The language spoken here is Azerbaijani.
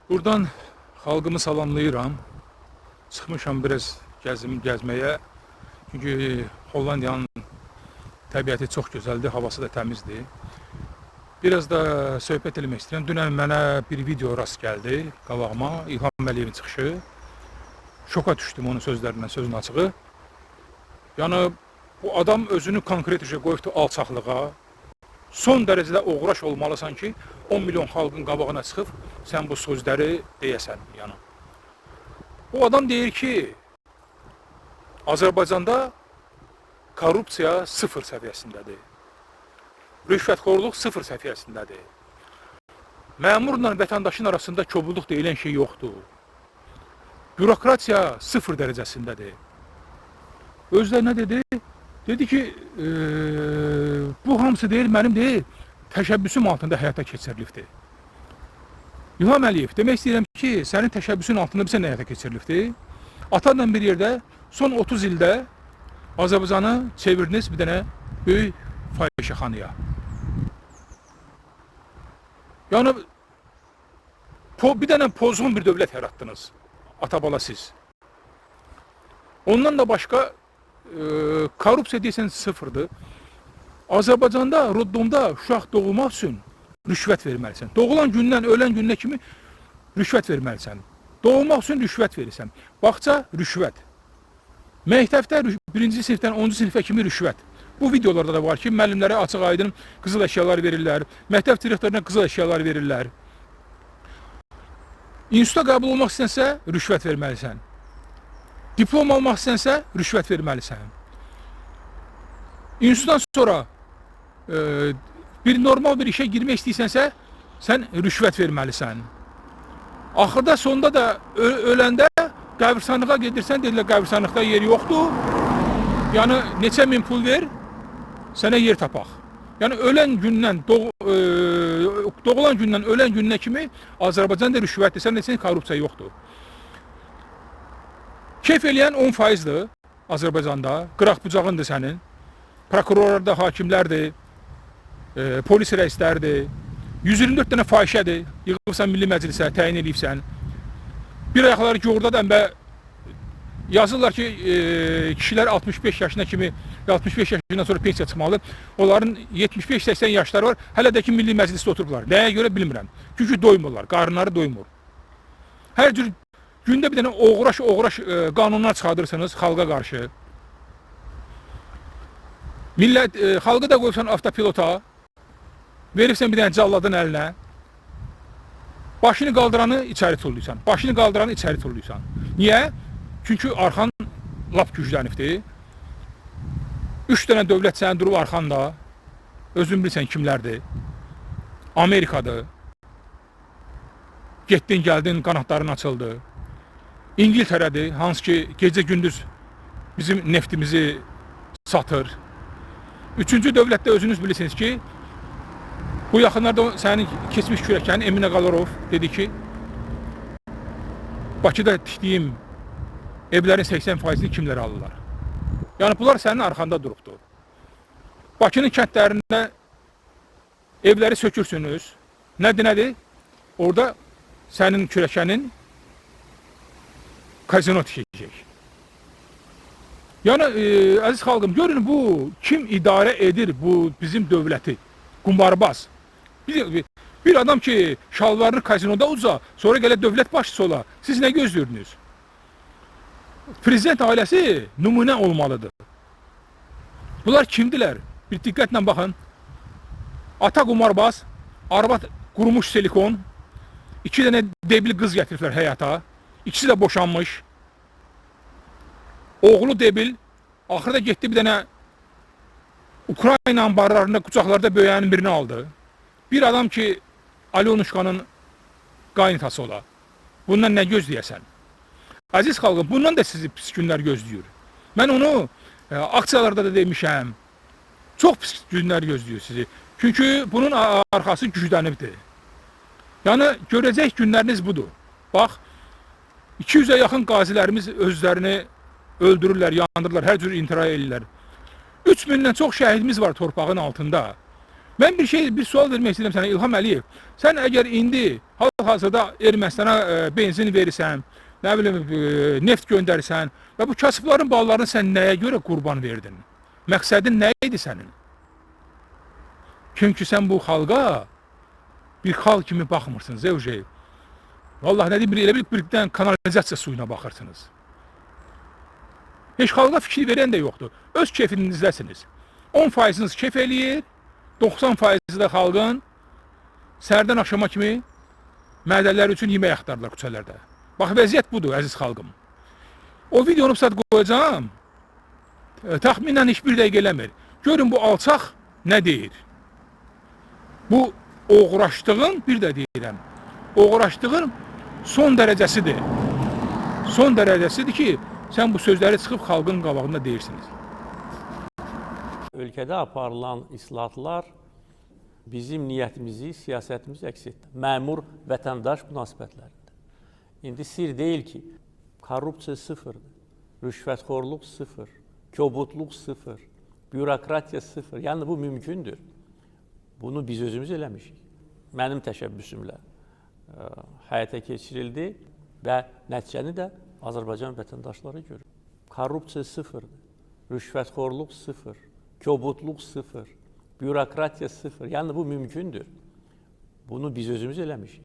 Buradan xalqımı salamlayıram. Çıxmışam biraz gəzməyə. Çünki Hollandiyanın təbiəti çox gözəldir, havası da təmizdir. Biraz da söhbət eləmək istəyirəm. Dünən mənə bir video rast gəldi qabağıma, İlham Əliyevin çıxışı. Şoka düşdüm onun sözlərindən, sözün açığı. Yəni bu adam özünü konkret qoyubdu alçaqlığa. Son dərəcədə uğraş olmalısan ki, 10 milyon xalqın qabağına çıxıb sən bu sözləri deyəsən. Yəni. Bu adam deyir ki, Azərbaycanda korrupsiya sıfır səviyyəsindədir. Rüşvətxorluq sıfır səviyyəsindədir. Məmurla vətəndaşın arasında kobudluq deyilən şey yoxdur. Bürokratiya sıfır dərəcəsindədir. Özləri nə dedi? Dedi ki, bu hamısı deyil, mənim deyil, təşəbbüsüm altında həyata keçirilibdir. İlham Əliyev, demək istəyirəm ki, sənin təşəbbüsün altında bir sən həyata keçirilibdir. Atanla bir yerdə son 30 ildə Azərbaycanı çevirdiniz bir dənə böyük fahişəxanaya. Yəni, bir dənə pozğun bir dövlət yarattınız, atabala siz. Ondan da başqa korrupsiya deyəsən sıfırdır. Azərbaycanda, Roddomda uşaq doğulmaq üçün rüşvət verməlisən. Doğulan gündən, ölən gününə kimi rüşvət verməlisən. Doğulmaq üçün rüşvət verirsən. Bağça rüşvət. Məktəbdə 1-ci sinifdən 10-cu sinifə kimi rüşvət. Bu videolarda da var ki, müəllimlərə açıq aydın qızıl əşyalar verirlər. Məktəb direktoruna qızıl əşyalar verirlər. İnstituta qəbul olmaq istənsə rüşvət verməlisən. Diplom almaq istənsə rüşvət verməlisən. İnstitutdan sonra bir normal bir işə girmək istəyirsənsə, sən rüşvət verməlisən. Axırda sonunda da öləndə qəbirstanlığa gedirsən, dedilər qəbirstanlıqda yer yoxdur. Yəni neçə min pul ver, sənə yer tapaq. Yəni ölən gündən, doğulan gündən ölən gününə kimi Azərbaycanda rüşvətdir, sən neçə korrupsiya yoxdur. Keyf eləyən 10%'dır Azərbaycanda, qıraq bucağındır sənin. Prokurorlar, hakimlərdir, polis rəislərdir, 124 dənə fahişədir, yığılıbsan Milli Məclisə, təyin edibsən. Bir ayaqları ki, oradadan yazırlar ki, kişilər 65 yaşına kimi, 65 yaşından sonra pensiya çıxmalıdır. Onların 75-80 yaşları var, hələ də ki, Milli Məclisdə otururlar. Nəyə görə bilmirəm. Çünki doymurlar, qarınları doymur. Hər cür gündə bir dənə oğraş qanunlar çıxardırsınız xalqa qarşı. Millət, xalqı da qoyursan avtopilota, veribsən bir dənə calladın əlinə, başını qaldıranı içəri tulluysan, başını qaldıranı içəri tulluysan. Niyə? Çünki arxan lap güclənibdir. 3 dənə dövlət sənin durub arxanda, özün bilsən kimlərdir. Amerikadır. Getdin, gəldin, qanatların açıldı. İngiltərədir, hansı ki, gecə-gündüz bizim neftimizi satır. Üçüncü dövlətdə özünüz bilirsiniz ki, bu yaxınlarda sənin keçmiş kürəkən Emin Ağalarov dedi ki, Bakıda tikdiyim evlərin 80%'ni kimlər alırlar? Yəni, bunlar sənin arxanda durubdur. Bakının kəndlərində evləri sökürsünüz. Nədir? Orada sənin kürəkənin kazino tikəcək. Yəni, əziz xalqım, görün bu kim idarə edir bu bizim dövləti? Qumarbaz. Bir adam ki, şalvarını kazinoda uza, sonra gələ dövlət başçısı ola. Siz nə gözləyirdiniz? Prezident ailəsi nümunə olmalıdır. Bunlar kimdilər? Bir diqqətlə baxın. Ata qumarbaz, arvad qurumuş silikon, 2 dənə debil qız gətiriblər həyata. İkisi də boşanmış. Oğlu debil, axırda getdi bir dənə Ukrayna ambarlarında, qucaqlarda böyüyənin birini aldı. Bir adam ki, Alyonuşkanın qaynatası ola. Bundan nə gözləyəsən? Əziz xalqım, bundan da sizi pis günlər gözləyir. Mən onu aksiyalarda da demişəm. Çox pis günlər gözləyir sizi. Çünki bunun arxası güclənibdir. Yəni, görəcək günləriniz budur. Bax, 200'e yaxın qazilərimiz özlərini öldürürlər, yandırırlar, hər cür intihar edirlər. 3000'dən çox şəhidimiz var torpağın altında. Mən bir sual vermək istəyirəm sənə İlham Əliyev. Sən əgər indi hal-hazırda Ermənistana benzin verirsən, nə bilim neft göndərirsən və bu kasıbların ballarını sən nəyə görə qurban verdin? Məqsədin nə idi sənin? Çünki sən bu xalqa bir xalq kimi baxmırsınız, Zevcev. Vallahi nə deyim, elə bir kanalizasiya suyuna baxırsınız. Heç xalqa fikir verən də yoxdur. Öz keyfinizdəsiniz. 10%'iniz keyf eləyir, 90% də xalqın səhərdən axşama kimi mədələri üçün yemək axtarırlar küçələrdə. Bax, vəziyyət budur, əziz xalqım. O videonu saat qoyacağım, təxminən heç bir dəqiqə eləmir. Görün bu alçaq nə deyir? Bu oğraşdığın, bir də deyirəm, oğraşdığın son dərəcəsidir. Son dərəcəsidir ki, sən bu sözləri çıxıb xalqın qabağında deyirsiniz. Ölkədə aparılan islahatlar bizim niyyətimizi, siyasətimizi əks etdi. Məmur-vətəndaş münasibətlərində. İndi sir deyil ki, korrupsiya sıfırdır, rüşvətxorluq sıfır, kobudluq sıfır, bürokratiya sıfır. Yəni bu mümkündür. Bunu biz özümüz eləmişik. Mənim təşəbbüsümlə həyata keçirildi və nəticəni də Azərbaycan vətəndaşları görür. Korrupsiya sıfırdır, rüşvətxorluq sıfır, kobudluq sıfır, bürokratiya sıfır. Yəni bu mümkündür. Bunu biz özümüz eləmişik.